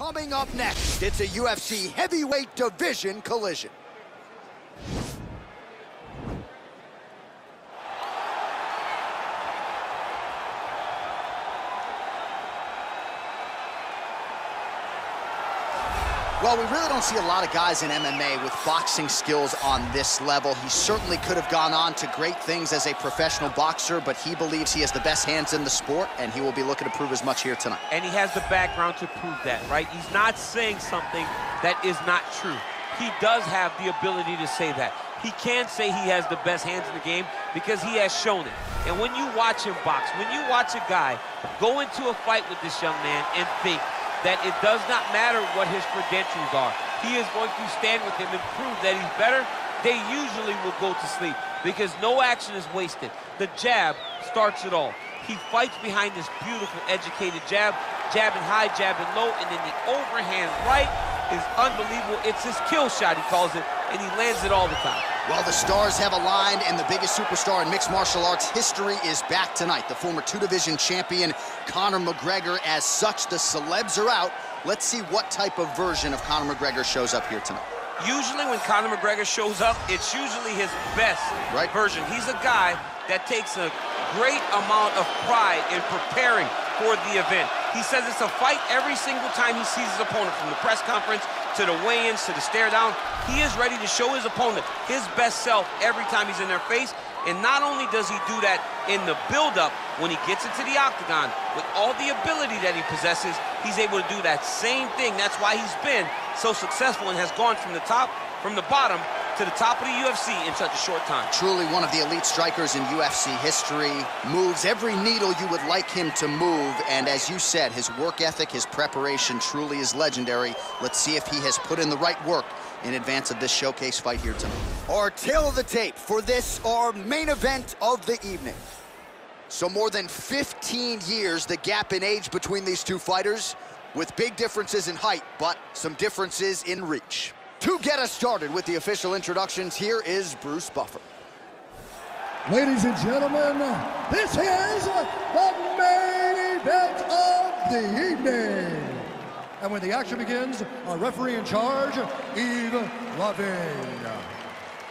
Coming up next, it's a UFC heavyweight division collision. Well, we really don't see a lot of guys in MMA with boxing skills on this level. He certainly could have gone on to great things as a professional boxer, but he believes he has the best hands in the sport, and he will be looking to prove as much here tonight. And he has the background to prove that, right? He's not saying something that is not true. He does have the ability to say that. He can say he has the best hands in the game because he has shown it. And when you watch him box, when you watch a guy go into a fight with this young man and think that it does not matter what his credentials are, he is going to stand with him and prove that he's better, they usually will go to sleep because no action is wasted. The jab starts it all. He fights behind this beautiful, educated jab, jabbing high, jabbing low, and then the overhand right is unbelievable. It's his kill shot, he calls it, and he lands it all the time. Well, the stars have aligned, and the biggest superstar in mixed martial arts history is back tonight. The former two-division champion, Conor McGregor. As such, the celebs are out. Let's see what type of version of Conor McGregor shows up here tonight. Usually when Conor McGregor shows up, it's usually his best version. He's a guy that takes a great amount of pride in preparing for the event. He says it's a fight every single time he sees his opponent, from the press conference to the weigh-ins to the stare down. He is ready to show his opponent his best self every time he's in their face. And not only does he do that in the build-up when he gets into the octagon, with all the ability that he possesses, he's able to do that same thing. That's why he's been so successful and has gone from the bottom to the top of the UFC in such a short time. Truly one of the elite strikers in UFC history. Moves every needle you would like him to move, and as you said, his work ethic, his preparation truly is legendary. Let's see if he has put in the right work in advance of this showcase fight here tonight. Our tail of the tape for this, our main event of the evening. So more than 15 years, the gap in age between these two fighters, with big differences in height, but some differences in reach. To get us started with the official introductions, here is Bruce Buffer. Ladies and gentlemen, this is the main event of the evening. And when the action begins, our referee in charge, Yves Lavigne.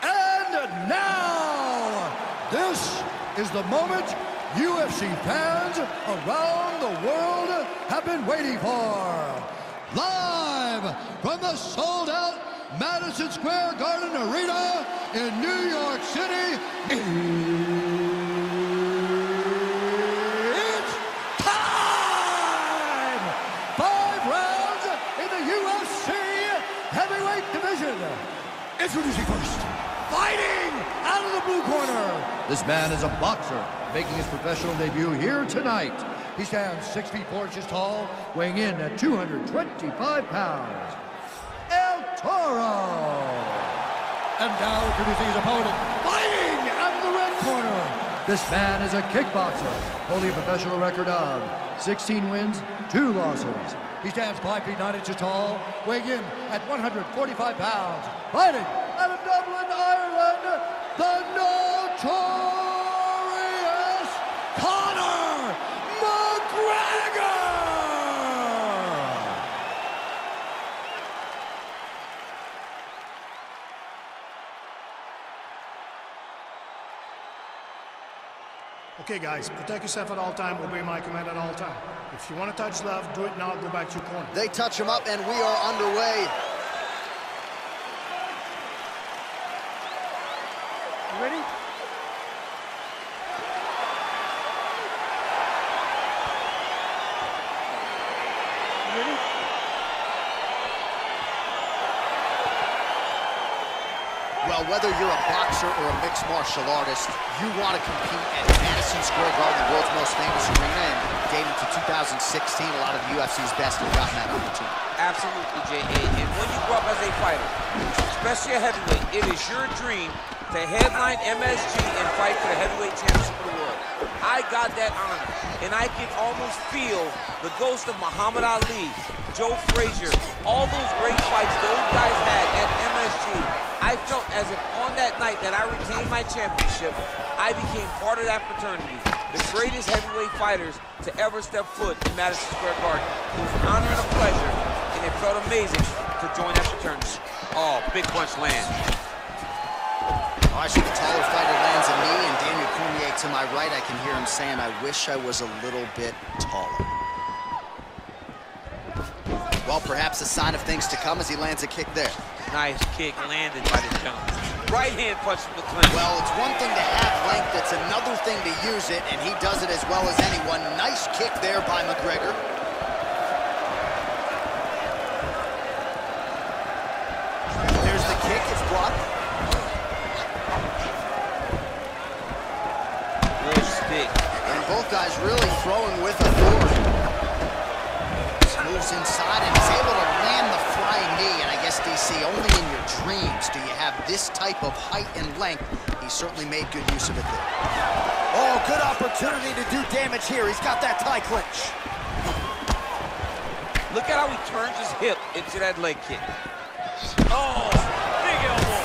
And now, this is the moment UFC fans around the world have been waiting for. Live from the sold-out Madison Square Garden Arena in New York City, it's time! 5 rounds in the UFC heavyweight division. Introducing first, fighting out of the blue corner. This man is a boxer, making his professional debut here tonight. He stands 6 feet 4 inches tall, weighing in at 225 pounds. El Toro. And now introducing his opponent, fighting out of the red corner. This man is a kickboxer, holding a professional record of 16 wins, 2 losses. He stands 5 feet 9 inches tall, weighing in at 145 pounds. Fighting out of Dublin, Ireland, the notorious Conor McGregor! Okay, guys, protect yourself at all time, obey my command at all time. If you want to touch left, do it now, go back to your corner. They touch him up, and we are underway. You ready? Well, whether you're a boxer or a mixed martial artist, you want to compete at Madison Square Garden, the world's most famous arena, and dating to 2016, a lot of UFC's best have gotten that opportunity. Absolutely, J.A. And when you grow up as a fighter, especially a heavyweight, it is your dream to headline MSG and fight for the heavyweight championship of the world. I got that honor, and I can almost feel the ghost of Muhammad Ali, Joe Frazier, all those great fights those guys had at MSG. I felt as if on that night that I retained my championship, I became part of that fraternity. The greatest heavyweight fighters to ever step foot in Madison Square Garden. It was an honor and a pleasure, and and it felt amazing to join that fraternity. Oh, big punch lands. Oh, I see the taller fighter lands a knee, and Daniel Cormier to my right, I can hear him saying, I wish I was a little bit taller. Well, perhaps a sign of things to come as he lands a kick there. Nice kick landed by the gentleman. Right hand punch from the clinch. Well, it's one thing to have length, it's another thing to use it, and he does it as well as anyone. Nice kick there by McGregor. There's the kick, it's blocked. Good stick. And both guys really throwing with authority. Moves inside and is able to land the flying knee. And I guess, DC, only in your dreams do you have this type of height and length. He certainly made good use of it there. Oh, good opportunity to do damage here. He's got that tie clinch. Look at how he turns his hip into that leg kick. Oh, big elbow.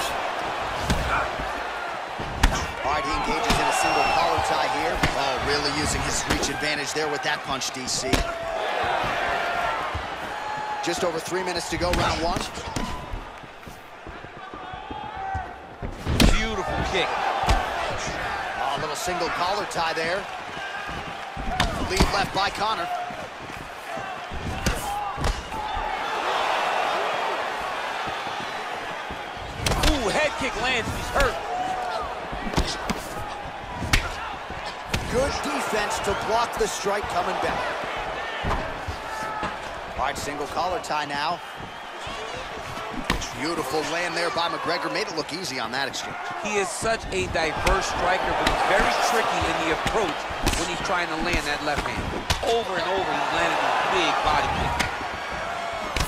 All right, he engages in a single collar tie here. Oh, really using his reach advantage there with that punch, DC. Just over 3 minutes to go, round one. Beautiful kick. Oh, a little single collar tie there. Lead left by Conor. Ooh, head kick lands, he's hurt. Good defense to block the strike coming back. All right, single collar tie now. Beautiful land there by McGregor. Made it look easy on that exchange. He is such a diverse striker, but he's very tricky in the approach when he's trying to land that left hand. Over and over, he's landing a big body kick.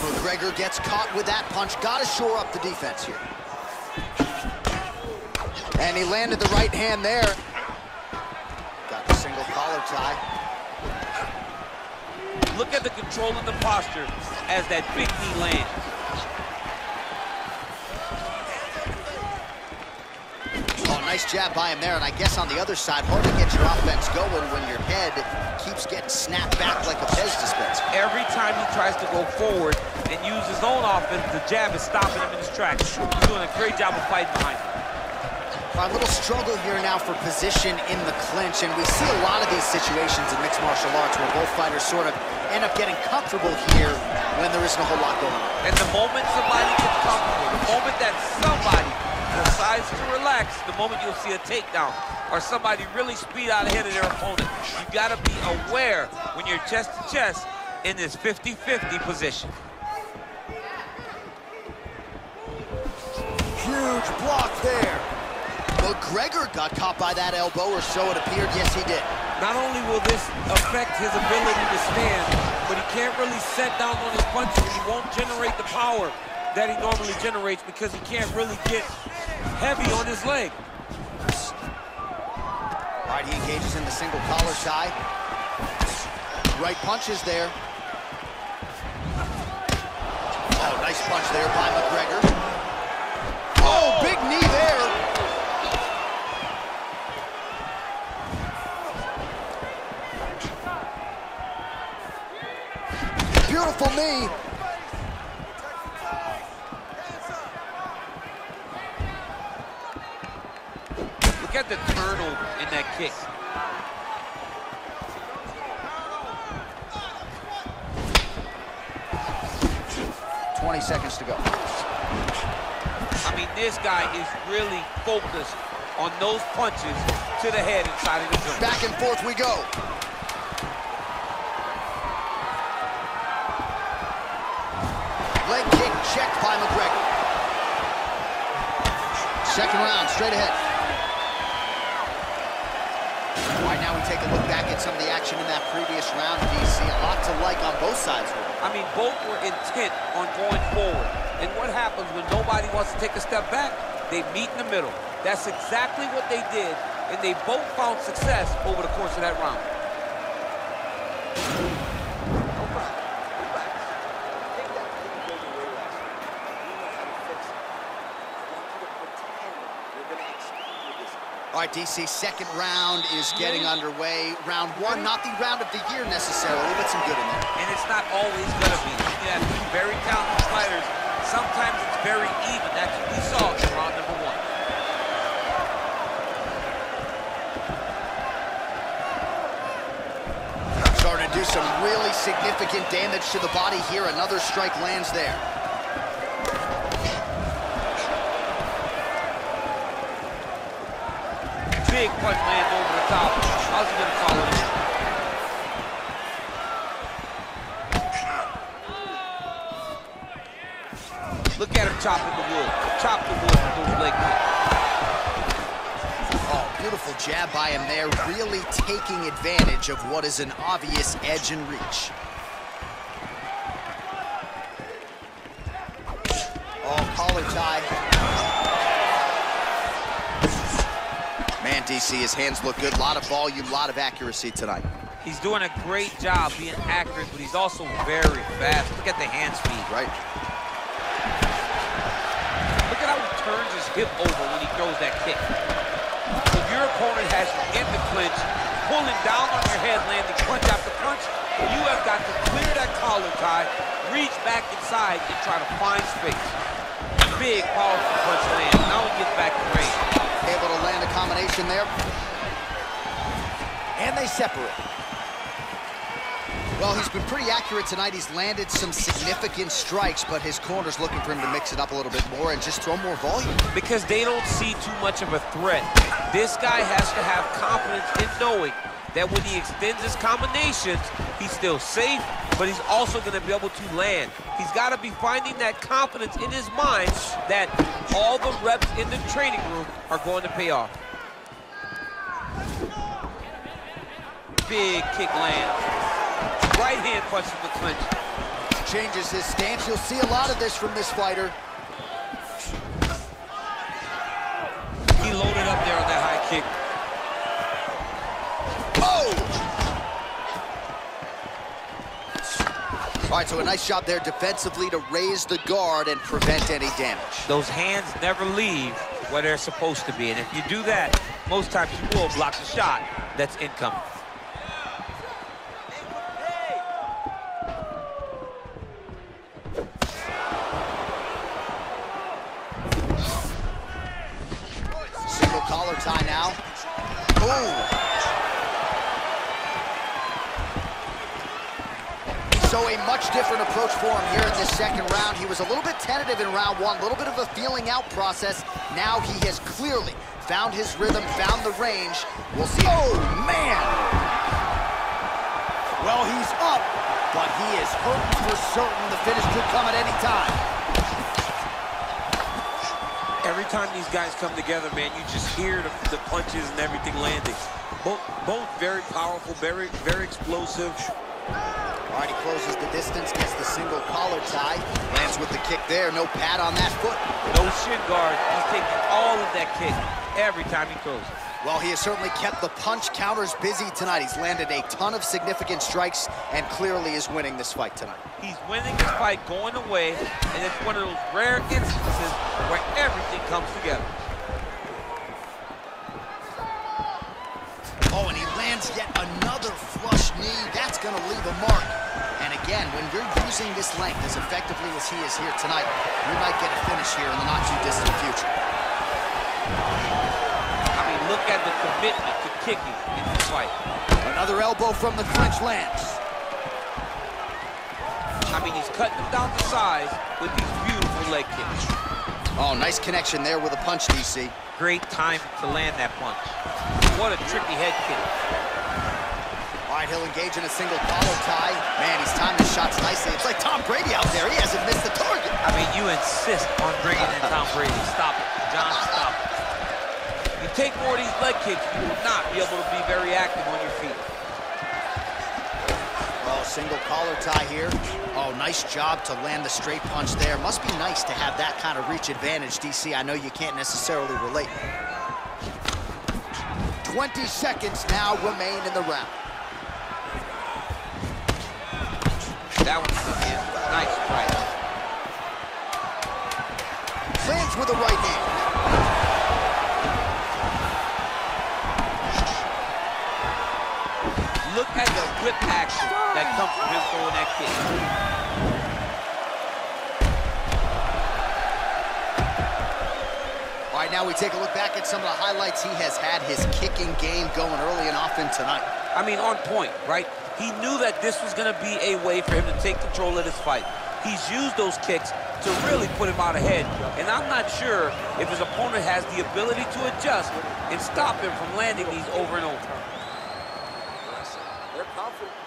McGregor gets caught with that punch. Got to shore up the defense here. And he landed the right hand there. Got the single collar tie. Look at the control of the posture as that big knee lands. Oh, nice jab by him there, and I guess on the other side, hard to get your offense going when your head keeps getting snapped back like a Pez dispenser. Every time he tries to go forward and use his own offense, the jab is stopping him in his tracks. He's doing a great job of fighting behind him. A little struggle here now for position in the clinch, and we see a lot of these situations in mixed martial arts where both fighters sort of end up getting comfortable here when there isn't a whole lot going on. And the moment somebody gets comfortable, the moment that somebody decides to relax, the moment you'll see a takedown or somebody really speed out ahead of their opponent. You gotta be aware when you're chest to chest in this 50-50 position. Huge block there. McGregor got caught by that elbow, or so it appeared. Yes, he did. Not only will this affect his ability to stand, but he can't really set down on his punches. He won't generate the power that he normally generates because he can't really get heavy on his leg. All right, he engages in the single collar tie. Right punches there. Oh, nice punch there by McGregor. Oh, big knee there. Beautiful knee. Look at the turnover in that kick. $20 seconds to go. I mean, this guy is really focused on those punches to the head inside of the joint. Back and forth we go. Leg kick checked by McGregor. Second round, straight ahead. All right, now we take a look back at some of the action in that previous round. DC, a lot to like on both sides. I mean, both were intent on going forward. And what happens when nobody wants to take a step back? They meet in the middle. That's exactly what they did, and they both found success over the course of that round. All right, DC, second round is getting underway. Round one, not the round of the year necessarily, but some good in there. And it's not always going to be. that two very talented fighters, sometimes it's very even. That's what we saw in round number 1. Starting to do some really significant damage to the body here. Another strike lands there. Big punch lands over the top. How's he gonna follow this? Look at him chopping the wood. Chop the wood with those leg kicks. Oh, beautiful jab by him there, really taking advantage of what is an obvious edge and reach. Oh, collar tie. Man, DC, his hands look good. A lot of volume, a lot of accuracy tonight. He's doing a great job being accurate, but he's also very fast. Look at the hand speed. Right. Look at how he turns his hip over when he throws that kick. If your opponent has you in the clinch, pulling down on your head, landing punch after punch, you have got to clear that collar tie, reach back inside, and try to find space. Big, powerful punch land. Now he gets back to range. Able to land a combination there. And they separate. Well, he's been pretty accurate tonight. He's landed some significant strikes, but his corner's looking for him to mix it up a little bit more and just throw more volume. Because they don't see too much of a threat. This guy has to have confidence in knowing that when he extends his combinations, he's still safe, but he's also going to be able to land. He's got to be finding that confidence in his mind that all the reps in the training room are going to pay off. Big kick lands. Right hand punch from the clinch. Changes his stance. You'll see a lot of this from this fighter. He loaded up there on that high kick. Oh! All right, so a nice job there defensively to raise the guard and prevent any damage. Those hands never leave where they're supposed to be, and if you do that, most times you will block the shot that's incoming. Single collar tie now. Ooh. So a much different approach for him here in this second round. He was a little bit tentative in round 1, a little bit of a feeling out process. Now he has clearly found his rhythm, found the range. We'll see. Oh, man! Well, he's up, but he is hurting for certain. The finish could come at any time. Every time these guys come together, man, you just hear the punches and everything landing. Both very powerful, very explosive. All right, he closes the distance, gets the single collar tie, lands with the kick there, no pad on that foot. No shin guard, he's taking all of that kick every time he throws it. Well, he has certainly kept the punch counters busy tonight. He's landed a ton of significant strikes and clearly is winning this fight tonight. He's winning this fight going away, and it's one of those rare instances where everything comes together. Oh, and he lands yet another flush knee. That's going to leave a mark. And again, when you're using this length as effectively as he is here tonight, we might get a finish here in the not-too-distant future. I mean, look at the commitment to kicking in this fight. Another elbow from the clinch lands. I mean, he's cutting them down to size with these beautiful leg kicks. Oh, nice connection there with a punch, DC. Great time to land that punch. What a tricky head kick. All right, he'll engage in a single collar tie. Man, he's timing his shots nicely. It's like Tom Brady out there. He hasn't missed the target. I mean, you insist on bringing in Tom Brady. Stop it. John, stop it. You take more of these leg kicks, you will not be able to be very active on your feet. Oh, single collar tie here. Oh, nice job to land the straight punch there. Must be nice to have that kind of reach advantage, DC. I know you can't necessarily relate. 20 seconds now remain in the round. That one's in. Nice strike. Lands with a right hand. Look at the whip action that comes from him throwing that kick. All right, now we take a look back at some of the highlights. He has had his kicking game going early and often tonight. I mean, on point, right? He knew that this was going to be a way for him to take control of this fight. He's used those kicks to really put him out ahead. And I'm not sure if his opponent has the ability to adjust and stop him from landing these over and over.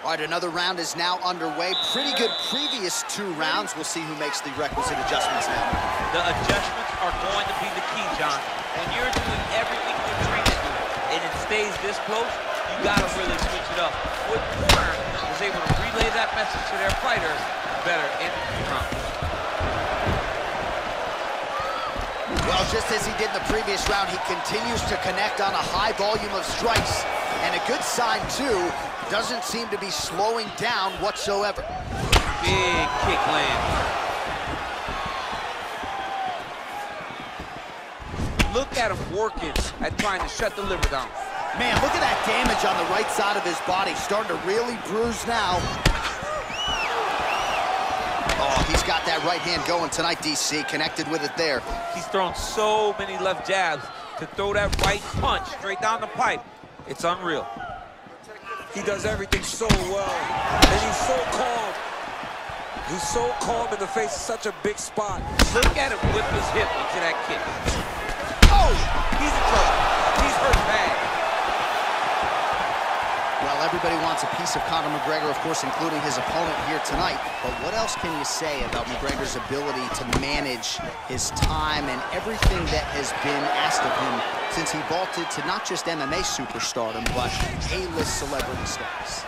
All right, another round is now underway. Pretty good previous 2 rounds. We'll see who makes the requisite adjustments now. The adjustments are going to be the key, John. When you're doing everything you're trained to do and it stays this close, you gotta really switch it up. What Conor is able to relay that message to their fighters better in the round. Well, just as he did in the previous round, he continues to connect on a high volume of strikes. And a good sign, too, doesn't seem to be slowing down whatsoever. Big kick land. Look at him working at trying to shut the liver down. Man, look at that damage on the right side of his body. Starting to really bruise now. Oh, he's got that right hand going tonight, DC. Connected with it there. He's thrown so many left jabs to throw that right punch straight down the pipe. It's unreal. He does everything so well, and he's so calm. He's so calm in the face of such a big spot. Look at him whip his hip into that kick. Oh, he's in trouble. He's hurt bad. Well, everybody wants a piece of Conor McGregor, of course, including his opponent here tonight. But what else can you say about McGregor's ability to manage his time and everything that has been asked of him since he vaulted to not just MMA superstardom, but A-list celebrity status?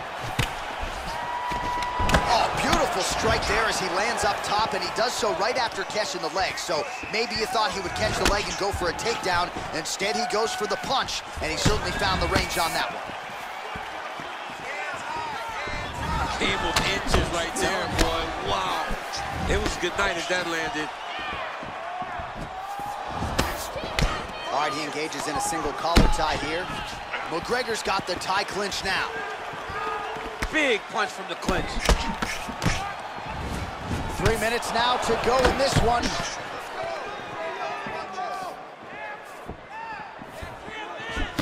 Oh, beautiful strike there as he lands up top, and he does so right after catching the leg. So maybe you thought he would catch the leg and go for a takedown. Instead, he goes for the punch, and he certainly found the range on that one. Game of inches right there, boy. Wow. It was good night as that landed. All right, he engages in a single collar tie here. McGregor's got the tie clinch now. Big punch from the clinch. 3 minutes now to go in this one.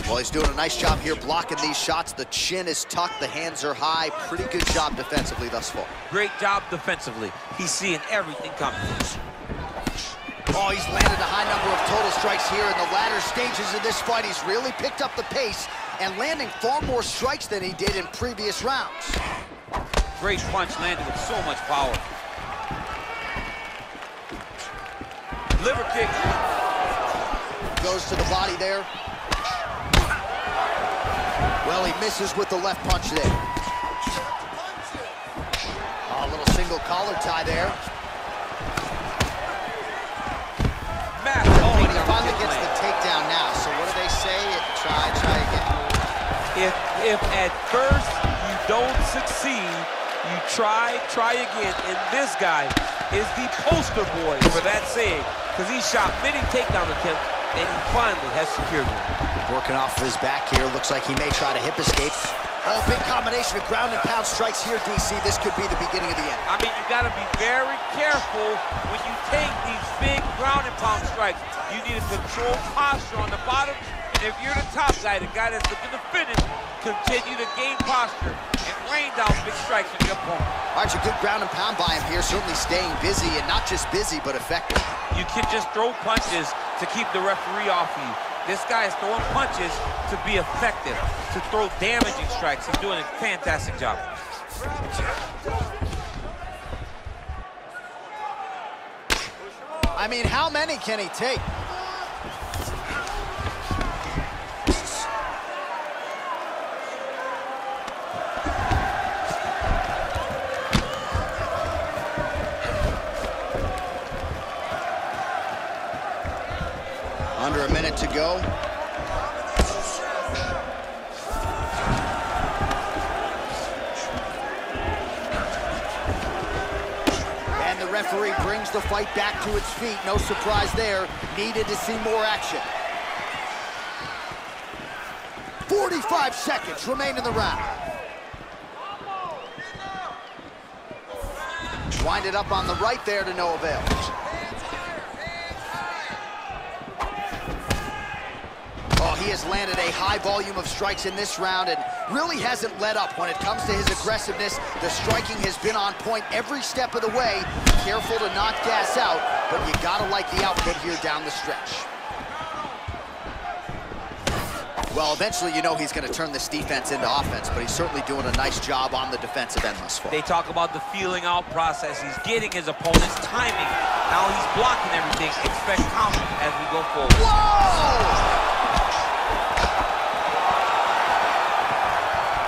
Well, he's doing a nice job here blocking these shots. The chin is tucked, the hands are high. Pretty good job defensively thus far. Great job defensively. He's seeing everything coming. Oh, he's landed a high number of total strikes here in the latter stages of this fight. He's really picked up the pace and landing far more strikes than he did in previous rounds. Great punch landed with so much power. Liver kick. Goes to the body there. Well, he misses with the left punch there. Oh, a little single collar tie there. Oh, and he finally gets the takedown now. So what do they say? Try again. If at first you don't succeed, you try again. And this guy is the poster boy for that saying, because he shot many takedown attempts, and he finally has secured one. Working off of his back here. Looks like he may try to hip escape. Oh, big combination of ground and pound strikes here, DC. This could be the beginning of the end. I mean, you got to be very careful when you take these big ground and pound strikes. You need a controlled posture on the bottom. And if you're the top guy, the guy that's looking to finish, continue to gain posture and rain down big strikes on your opponent. All right, a good ground and pound by him here. Certainly staying busy, and not just busy, but effective. You can just throw punches to keep the referee off of you. This guy is throwing punches to be effective, to throw damaging strikes. He's doing a fantastic job. I mean, how many can he take? Under a minute to go. And the referee brings the fight back to its feet. No surprise there. Needed to see more action. 45 seconds remain in the round. Wind it up on the right there to no avail. He has landed a high volume of strikes in this round and really hasn't let up when it comes to his aggressiveness. The striking has been on point every step of the way. Careful to not gas out, but you gotta like the output here down the stretch. Well, eventually you know he's going to turn this defense into offense, but he's certainly doing a nice job on the defensive end thus far. They talk about the feeling out process. He's getting his opponent's timing. Now he's blocking everything. Expect counter as we go forward. Whoa!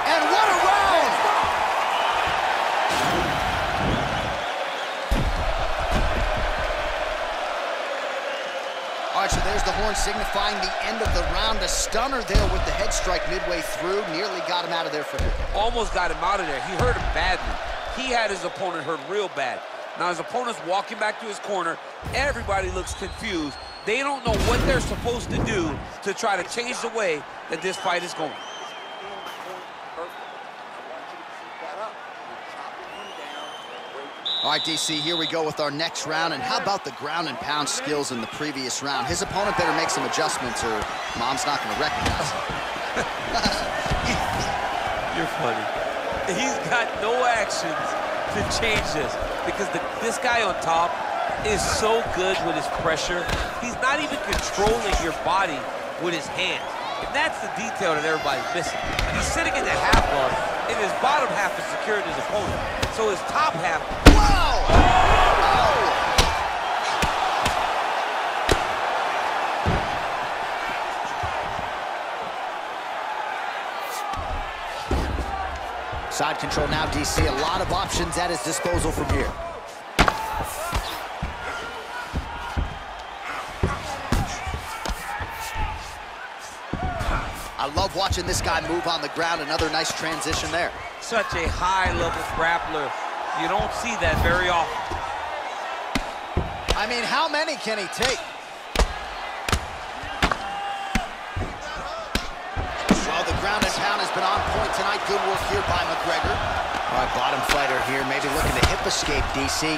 And what a round! All right, so there's the horn signifying the end of the round. A stunner there with the head strike midway through. Nearly got him out of there for good. Almost got him out of there. He hurt him badly. He had his opponent hurt real bad. Now his opponent's walking back to his corner. Everybody looks confused. They don't know what they're supposed to do to try to change the way that this fight is going. All right, DC, here we go with our next round. And how about the ground and pound skills in the previous round? His opponent better make some adjustments or Mom's not going to recognize him. You're funny. He's got no actions to change this because this guy on top is so good with his pressure. He's not even controlling your body with his hands. And that's the detail that everybody's missing. He's sitting in the half guard, and his bottom half is securing his opponent. So his top half... Wow! Oh! Side control now, DC. A lot of options at his disposal from here. I love watching this guy move on the ground. Another nice transition there. Such a high-level grappler. You don't see that very often. I mean, how many can he take? Well, the ground and pound has been on point tonight. Good work here by McGregor. All right, bottom fighter here, maybe looking to hip escape, DC.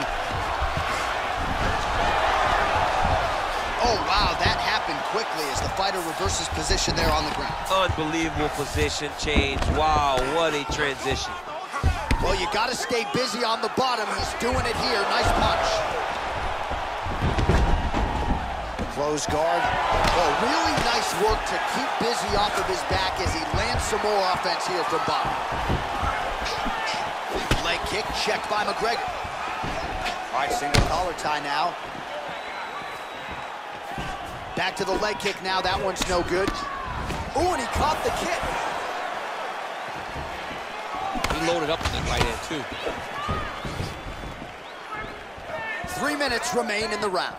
Oh, wow, that happened quickly as the fighter reverses position there on the ground. Unbelievable position change. Wow, what a transition. Well, you got to stay busy on the bottom. He's doing it here. Nice punch. Close guard. Oh, really nice work to keep busy off of his back as he lands some more offense here from bottom. Leg kick checked by McGregor. All right, single collar tie now. Back to the leg kick now. That one's no good. Ooh, and he caught the kick. He loaded up in that right hand, too. 3 minutes remain in the round.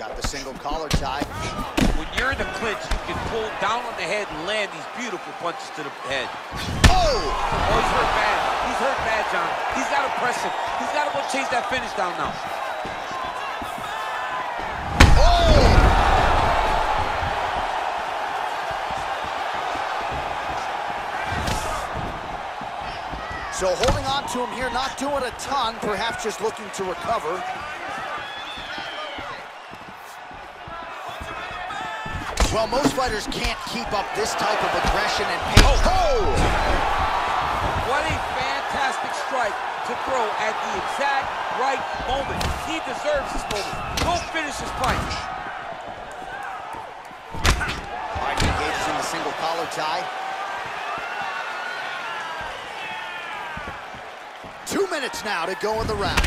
Got the single collar tie. When you're in the clinch, you can pull down on the head and land these beautiful punches to the head. Oh! Oh, he's hurt bad. He's hurt bad, John. He's got to press him. He's got to go chase that finish down now. So holding on to him here, not doing a ton, perhaps just looking to recover. Well, most fighters can't keep up this type of aggression and pace. Oh! What a fantastic strike to throw at the exact right moment. He deserves this moment. Go finish his fight. All right, he engages in the single collar tie. 2 minutes now to go in the round.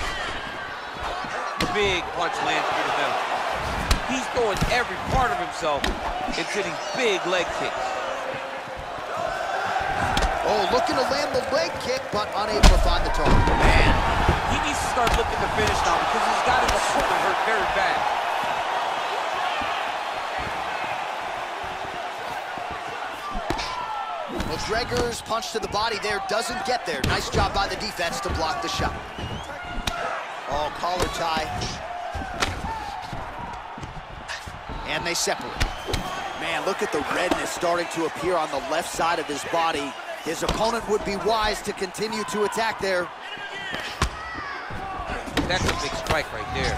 Big punch lands through the middle. He's throwing every part of himself into these big leg kicks. Oh, looking to land the leg kick, but unable to find the target. Man, he needs to start looking to finish now because he's got his opponent hurt very bad. McGregor's punch to the body there doesn't get there. Nice job by the defense to block the shot. Oh, collar tie. And they separate. Man, look at the redness starting to appear on the left side of his body. His opponent would be wise to continue to attack there. That's a big strike right there.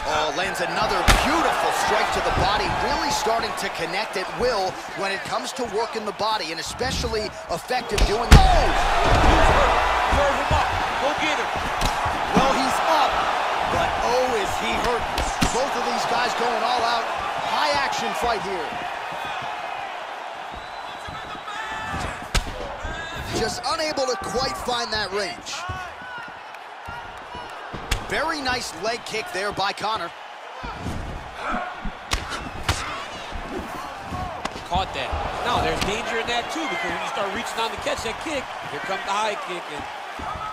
Oh, lands another beautiful strike to the body, really starting to connect at will when it comes to working the body, and especially effective doing... Oh! He's hurt. Curve him up. Go get him. Well, he's up, but oh, is he hurt. Both of these guys going all out. High-action fight here. Just unable to quite find that range. Very nice leg kick there by Conor. Caught that. Now, there's danger in that, too, because when you start reaching on to catch that kick, here comes the high kick, and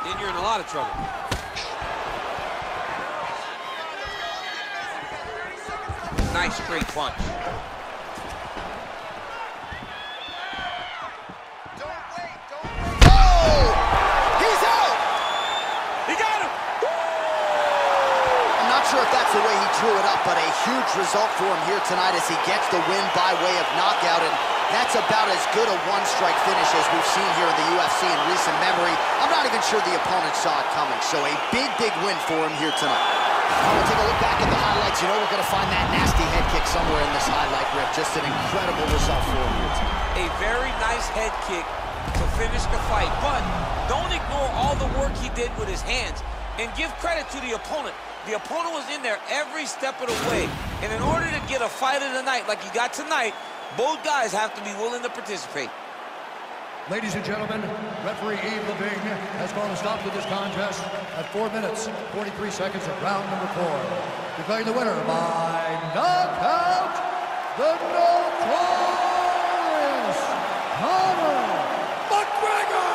then you're in a lot of trouble. Nice straight punch. Sure if that's the way he drew it up, but a huge result for him here tonight as he gets the win by way of knockout, and that's about as good a one-strike finish as we've seen here in the UFC in recent memory. I'm not even sure the opponent saw it coming, so a big win for him here tonight. We'll take a look back at the highlights. You know we're going to find that nasty head kick somewhere in this highlight rip. Just an incredible result for him here tonight. A very nice head kick to finish the fight, but don't ignore all the work he did with his hands, and give credit to the opponent. The opponent was in there every step of the way. And in order to get a fight of the night like you got tonight, both guys have to be willing to participate. Ladies and gentlemen, referee Yves Levine has called a stop to this contest at 4 minutes, 43 seconds of round number 4. Declaring the winner by knockout, the notorious Conor McGregor!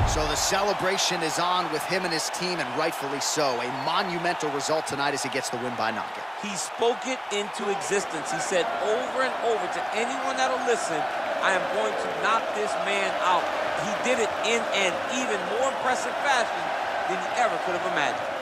So the celebration is on with him and his team, and rightfully so. A monumental result tonight as he gets the win by knockout. He spoke it into existence. He said over and over to anyone that'll listen, I am going to knock this man out. He did it in an even more impressive fashion than he ever could have imagined.